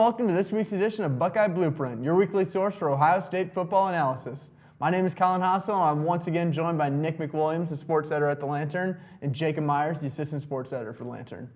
welcome to this week's edition of Buckeye Blueprint, your weekly source for Ohio State football analysis. My name is Colin Hassel, and I'm once again joined by Nick McWilliams, the sports editor at The Lantern, and Jacob Myers, the assistant sports editor for The Lantern.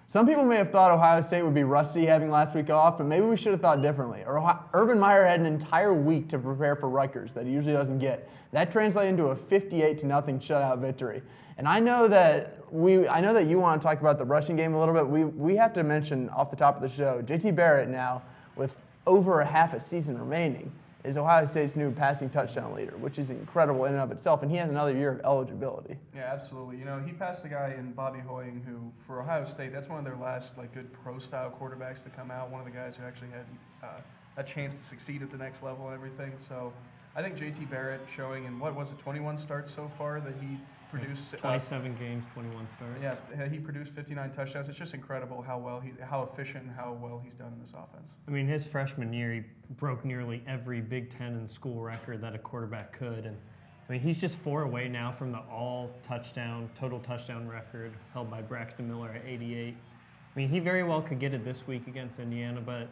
Some people may have thought Ohio State would be rusty having last week off, but maybe we should have thought differently. Urban Meyer had an entire week to prepare for Rutgers that he usually doesn't get. That translated into a 58-0 shutout victory. And I know that you want to talk about the rushing game a little bit. We have to mention off the top of the show, JT Barrett now, with over a half a season remaining, is Ohio State's new passing touchdown leader, which is incredible in and of itself, and he has another year of eligibility. Yeah, absolutely. You know, he passed the guy in Bobby Hoying, who, for Ohio State, that's one of their last good pro-style quarterbacks to come out, one of the guys who actually had a chance to succeed at the next level and everything. So I think JT Barrett showing in, 21 starts so far that he produced 27 games, 21 starts. Yeah, he produced 59 touchdowns. It's just incredible how efficient and how well he's done in this offense. I mean, his freshman year, he broke nearly every Big Ten and school record that a quarterback could. And I mean, he's just 4 away now from the total touchdown record held by Braxton Miller at 88. I mean, he very well could get it this week against Indiana, but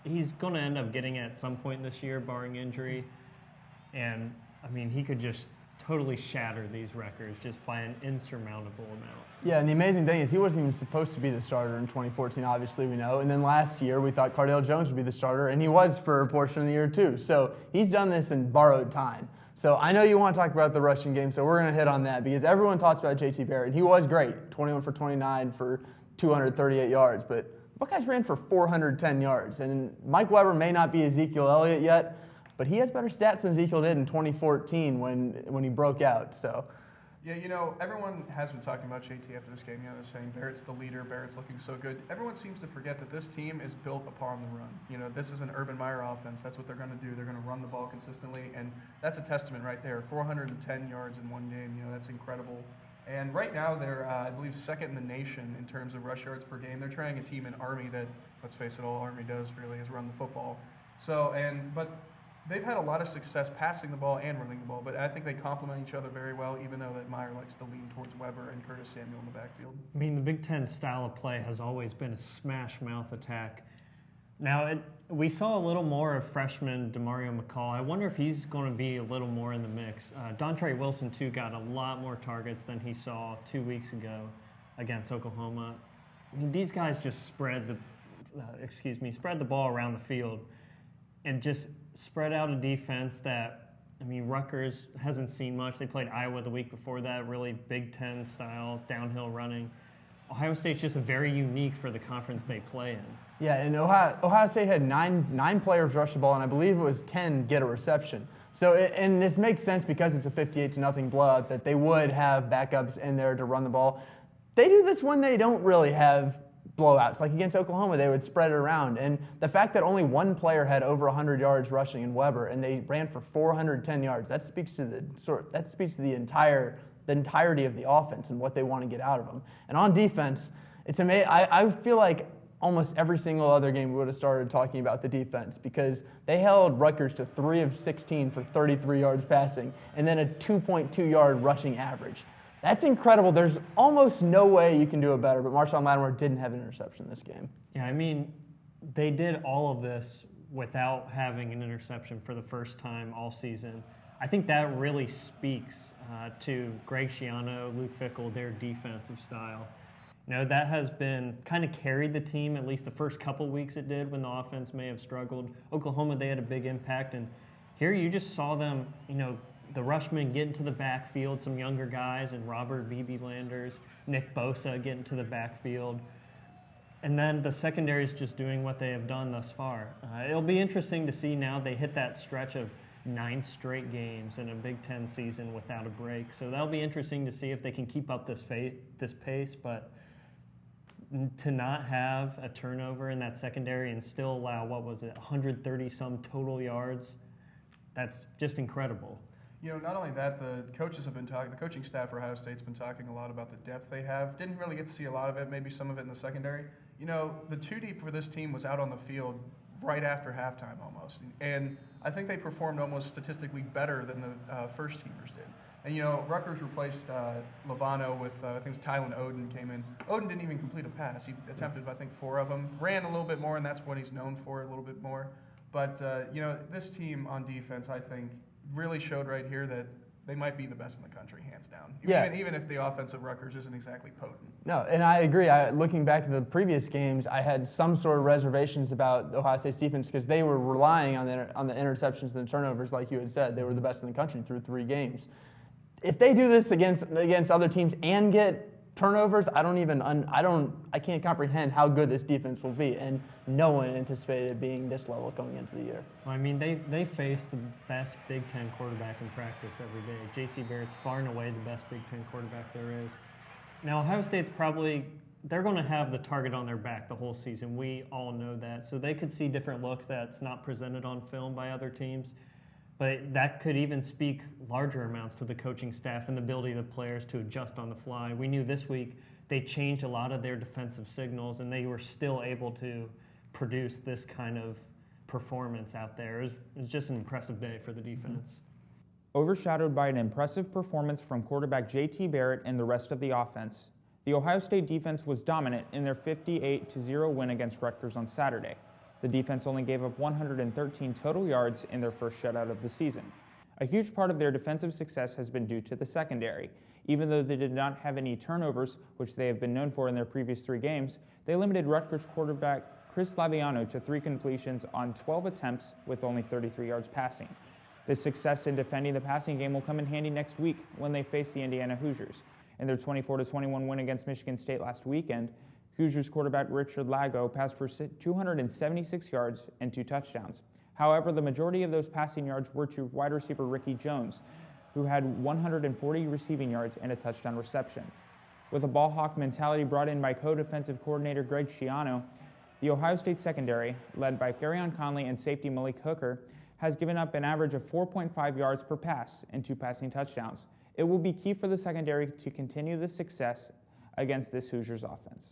he's going to end up getting it at some point this year, barring injury. And I mean, he could just totally shatter these records just by an insurmountable amount. Yeah, and the amazing thing is he wasn't even supposed to be the starter in 2014, obviously we know. And then last year we thought Cardale Jones would be the starter, and he was for a portion of the year too. So he's done this in borrowed time. So I know you want to talk about the rushing game, so we're going to hit on that because everyone talks about JT Barrett. He was great, 21 for 29 for 238 yards, but Buckeyes ran for 410 yards. And Mike Weber may not be Ezekiel Elliott yet, but he has better stats than Ezekiel did in 2014 when he broke out. So, yeah, you know, everyone has been talking about JT after this game. You know, they're saying Barrett's the leader, Barrett's looking so good. Everyone seems to forget that this team is built upon the run. You know, this is an Urban Meyer offense. That's what they're going to do. They're going to run the ball consistently, and that's a testament right there. 410 yards in one game. You know, that's incredible. And right now they're, I believe, second in the nation in terms of rush yards per game. They're trying a team in Army that, let's face it, all Army does really is run the football. But they've had a lot of success passing the ball and running the ball, but I think they complement each other very well, even though that Meyer likes to lean towards Weber and Curtis Samuel in the backfield. I mean, the Big Ten style of play has always been a smash mouth attack. Now, we saw a little more of freshman DeMario McCall. I wonder if he's going to be a little more in the mix. Dontre Wilson, too, got a lot more targets than he saw 2 weeks ago against Oklahoma. I mean, these guys just spread the ball around the field and just spread out a defense that, I mean, Rutgers hasn't seen much. They played Iowa the week before that, really Big Ten style downhill running. Ohio State's just very unique for the conference they play in. Yeah, and Ohio State had nine players rush the ball, and I believe it was 10 get a reception. So, and this makes sense because it's a 58-0 blowout that they would have backups in there to run the ball. They do this when they don't really have blowouts. Like against Oklahoma, they would spread it around. And the fact that only one player had over 100 yards rushing in Weber, and they ran for 410 yards, that speaks to the entirety of the offense and what they want to get out of them. And on defense, it's amazing. I feel like almost every single other game we would have started talking about the defense because they held Rutgers to 3 of 16 for 33 yards passing and then a 2.2-yard rushing average. That's incredible. There's almost no way you can do it better, but Marshawn Lattimore didn't have an interception this game. Yeah, I mean, they did all of this without having an interception for the first time all season. I think that really speaks to Greg Schiano, Luke Fickell, their defensive style. You know, that has been kind of carried the team, at least the first couple weeks it did when the offense may have struggled. Oklahoma, they had a big impact, and here you just saw them, you know, the rushmen get into the backfield, some younger guys, and Robert B.B. Landers, Nick Bosa get into the backfield. And then the secondary is just doing what they have done thus far. It'll be interesting to see now they hit that stretch of 9 straight games in a Big Ten season without a break. So that'll be interesting to see if they can keep up this pace. But to not have a turnover in that secondary and still allow, 130-some total yards, that's just incredible. You know, not only that, the coaching staff for Ohio State's been talking a lot about the depth they have. Didn't really get to see a lot of it, maybe some of it in the secondary. You know, the 2 deep for this team was out on the field right after halftime almost. And I think they performed almost statistically better than the first teamers did. And, Rutgers replaced Lovano with, I think it was Tylen Oden came in. Oden didn't even complete a pass. He attempted, I think, 4 of them. Ran a little bit more, and that's what he's known for, a little bit more. But, this team on defense, I think, really showed right here that they might be the best in the country, hands down. Even if the offense of Rutgers isn't exactly potent. No, and I agree. Looking back to the previous games, I had some sort of reservations about Ohio State's defense because they were relying on the interceptions and the turnovers, like you had said. They were the best in the country through 3 games. If they do this against other teams and get turnovers, I can't comprehend how good this defense will be, and no one anticipated it being this level going into the year. Well, I mean, they face the best Big Ten quarterback in practice every day. JT Barrett's far and away the best Big Ten quarterback there is. Now, Ohio State's they're going to have the target on their back the whole season. We all know that. So they could see different looks that's not presented on film by other teams. But that could even speak larger amounts to the coaching staff and the ability of the players to adjust on the fly. We knew this week they changed a lot of their defensive signals, and they were still able to produce this kind of performance out there. It was just an impressive day for the defense. Overshadowed by an impressive performance from quarterback JT Barrett and the rest of the offense, the Ohio State defense was dominant in their 58-0 win against Rutgers on Saturday. The defense only gave up 113 total yards in their first shutout of the season. A huge part of their defensive success has been due to the secondary. Even though they did not have any turnovers, which they have been known for in their previous 3 games, they limited Rutgers quarterback Chris Laviano to 3 completions on 12 attempts with only 33 yards passing. This success in defending the passing game will come in handy next week when they face the Indiana Hoosiers. In their 24-21 win against Michigan State last weekend, Hoosiers quarterback Richard Lago passed for 276 yards and 2 touchdowns. However, the majority of those passing yards were to wide receiver Ricky Jones, who had 140 receiving yards and a touchdown reception. With a ball hawk mentality brought in by co-defensive coordinator Greg Schiano, the Ohio State secondary, led by Kerryon Conley and safety Malik Hooker, has given up an average of 4.5 yards per pass and 2 passing touchdowns. It will be key for the secondary to continue this success against this Hoosiers offense.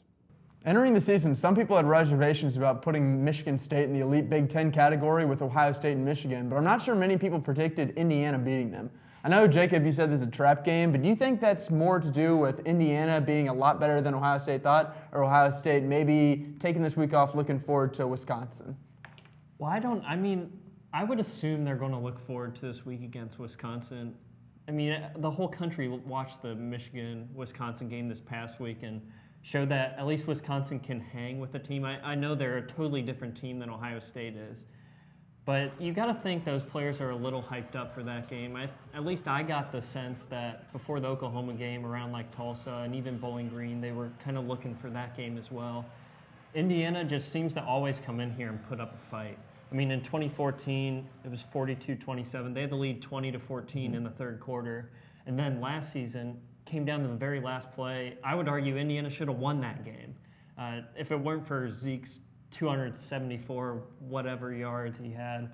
Entering the season, some people had reservations about putting Michigan State in the elite Big Ten category with Ohio State and Michigan, but I'm not sure many people predicted Indiana beating them. I know, Jacob, you said this is a trap game, but do you think that's more to do with Indiana being a lot better than Ohio State thought, or Ohio State maybe taking this week off looking forward to Wisconsin? Well, I would assume they're going to look forward to this week against Wisconsin. I mean, the whole country watched the Michigan-Wisconsin game this past week and showed that at least Wisconsin can hang with the team. I know they're a totally different team than Ohio State is, but you got to think those players are a little hyped up for that game. At least I got the sense that before the Oklahoma game, around like Tulsa and even Bowling Green, they were kind of looking for that game as well. Indiana just seems to always come in here and put up a fight. I mean, in 2014, it was 42-27. They had the lead 20-14 in the third quarter. And then last season, came down to the very last play. I would argue Indiana should have won that game. If it weren't for Zeke's 274 whatever yards he had.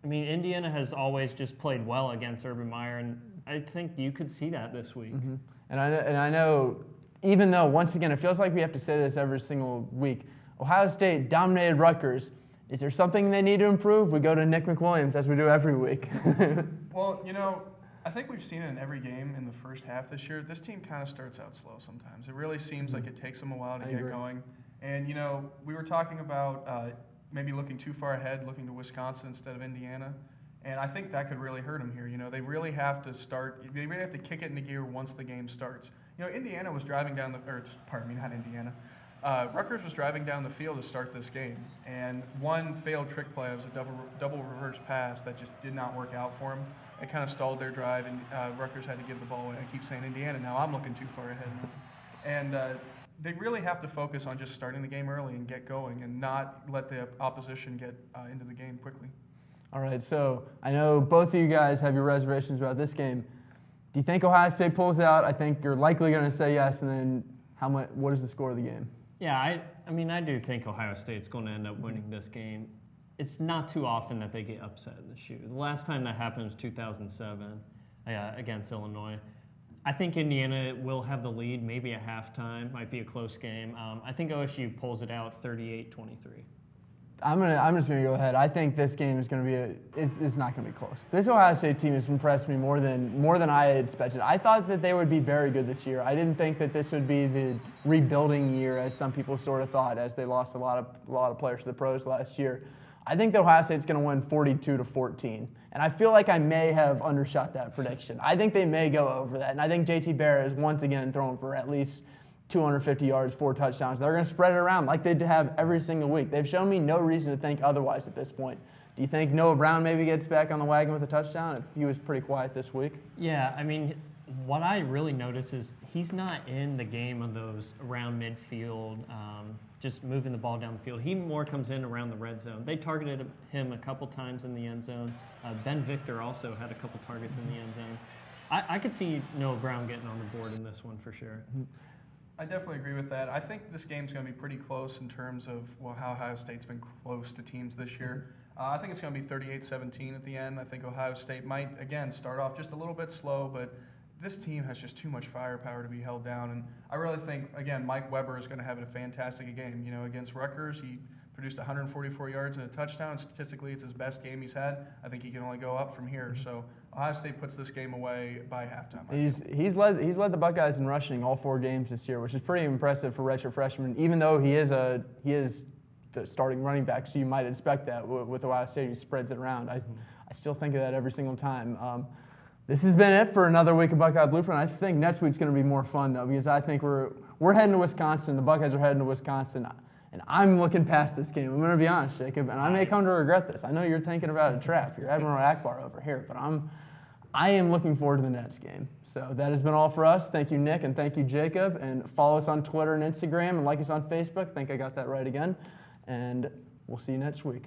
Indiana has always just played well against Urban Meyer, and I think you could see that this week. Mm-hmm. And I know, even though, once again, it feels like we have to say this every single week, Ohio State dominated Rutgers. Is there something they need to improve? We go to Nick McWilliams, as we do every week. Well, I think we've seen it in every game in the first half this year. This team kind of starts out slow sometimes. It really seems like it takes them a while to get going. And, we were talking about maybe looking too far ahead, looking to Wisconsin instead of Indiana. And I think that could really hurt them here. They really have to kick it into gear once the game starts. Indiana was driving down Rutgers was driving down the field to start this game, and one failed trick play was a double reverse pass that just did not work out for them. It kind of stalled their drive, and Rutgers had to give the ball away. I keep saying Indiana now. I'm looking too far ahead now. And they really have to focus on just starting the game early and get going and not let the opposition get into the game quickly. All right, so I know both of you guys have your reservations about this game. Do you think Ohio State pulls out? I think you're likely going to say yes, and then what is the score of the game? Yeah, I do think Ohio State's going to end up winning this game. It's not too often that they get upset in the shoe. The last time that happened was 2007 against Illinois. I think Indiana will have the lead, maybe at halftime. Might be a close game. I think OSU pulls it out 38-23. I'm just gonna go ahead. I think this game is gonna be it's not gonna be close. This Ohio State team has impressed me more than I had expected. I thought that they would be very good this year. I didn't think that this would be the rebuilding year as some people sort of thought, as they lost a lot of players to the pros last year. I think that Ohio State's gonna win 42-14, and I feel like I may have undershot that prediction. I think they may go over that, and I think JT Barrett is once again throwing for at least 250 yards, 4 touchdowns. They're going to spread it around like they have every single week. They've shown me no reason to think otherwise at this point. Do you think Noah Brown maybe gets back on the wagon with a touchdown if he was pretty quiet this week? Yeah, I mean, what I really notice is he's not in the game of those around midfield, just moving the ball down the field. He more comes in around the red zone. They targeted him a couple times in the end zone. Ben Victor also had a couple targets in the end zone. I could see Noah Brown getting on the board in this one for sure. I definitely agree with that. I think this game's going to be pretty close in terms of how Ohio State's been close to teams this year. I think it's going to be 38-17 at the end. I think Ohio State might, again, start off just a little bit slow, but this team has just too much firepower to be held down. And I really think, again, Mike Weber is going to have a fantastic game. You know, against Rutgers, he produced 144 yards and a touchdown. Statistically, it's his best game he's had. I think he can only go up from here. So Ohio State puts this game away by halftime. He's led the Buckeyes in rushing all 4 games this year, which is pretty impressive for redshirt freshman. Even though he is the starting running back, so you might expect that with Ohio State. He spreads it around. I still think of that every single time. This has been it for another week of Buckeye Blueprint. I think next week's going to be more fun though, because I think we're heading to Wisconsin. The Buckeyes are heading to Wisconsin. And I'm looking past this game. I'm going to be honest, Jacob, and I may come to regret this. I know you're thinking about a trap. You're Admiral Akbar over here, but I am looking forward to the next game. So that has been all for us. Thank you, Nick, and thank you, Jacob. And follow us on Twitter and Instagram, and like us on Facebook. I think I got that right again. And we'll see you next week.